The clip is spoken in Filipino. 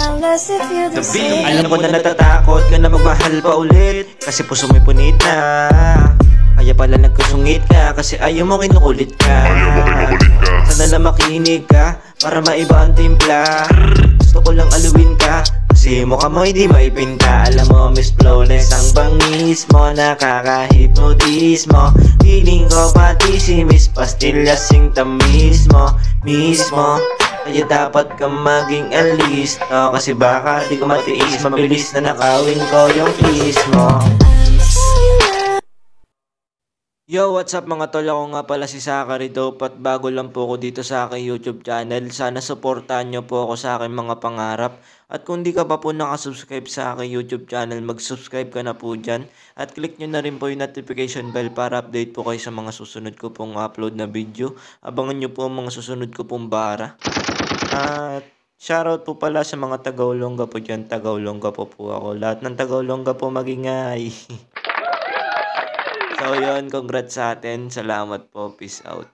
Alam ko na natatakot ka na magmahal pa ulit, kasi puso mo'y punit na. Kaya pala nagkusungit ka, kasi ayaw mo kinukulit ka. Sana lang makinig ka, para maiba ang timpla. Gusto ko lang aluin ka, kasi mukha mo hindi maipinta. Alam mo Miss Flawless, ang bangis mo, nakaka-hypnotis mo. Feeling ko pati si Miss Pastillas sing tamis mo, mismo. Kaya dapat kang maging alis, no? Kasi baka di ko matiis, mabilis na nakawin ko yung kiss mo. Yo, what's up mga tol? Ako nga pala si Zachary Dope at bago lang po ako dito sa aking YouTube channel. Sana supportahan nyo po ako sa aking mga pangarap. At kung di ka pa po nakasubscribe sa aking YouTube channel, mag-subscribe ka na po dyan. At click nyo na rin po yung notification bell para update po kayo sa mga susunod ko pong upload na video. Abangan nyo po ang mga susunod ko pong bara. At shoutout po pala sa mga taga-Olonga po dyan. Taga-Olonga po ako. Lahat ng taga-Olonga po magingay. So yun, congrats sa atin. Salamat po. Peace out.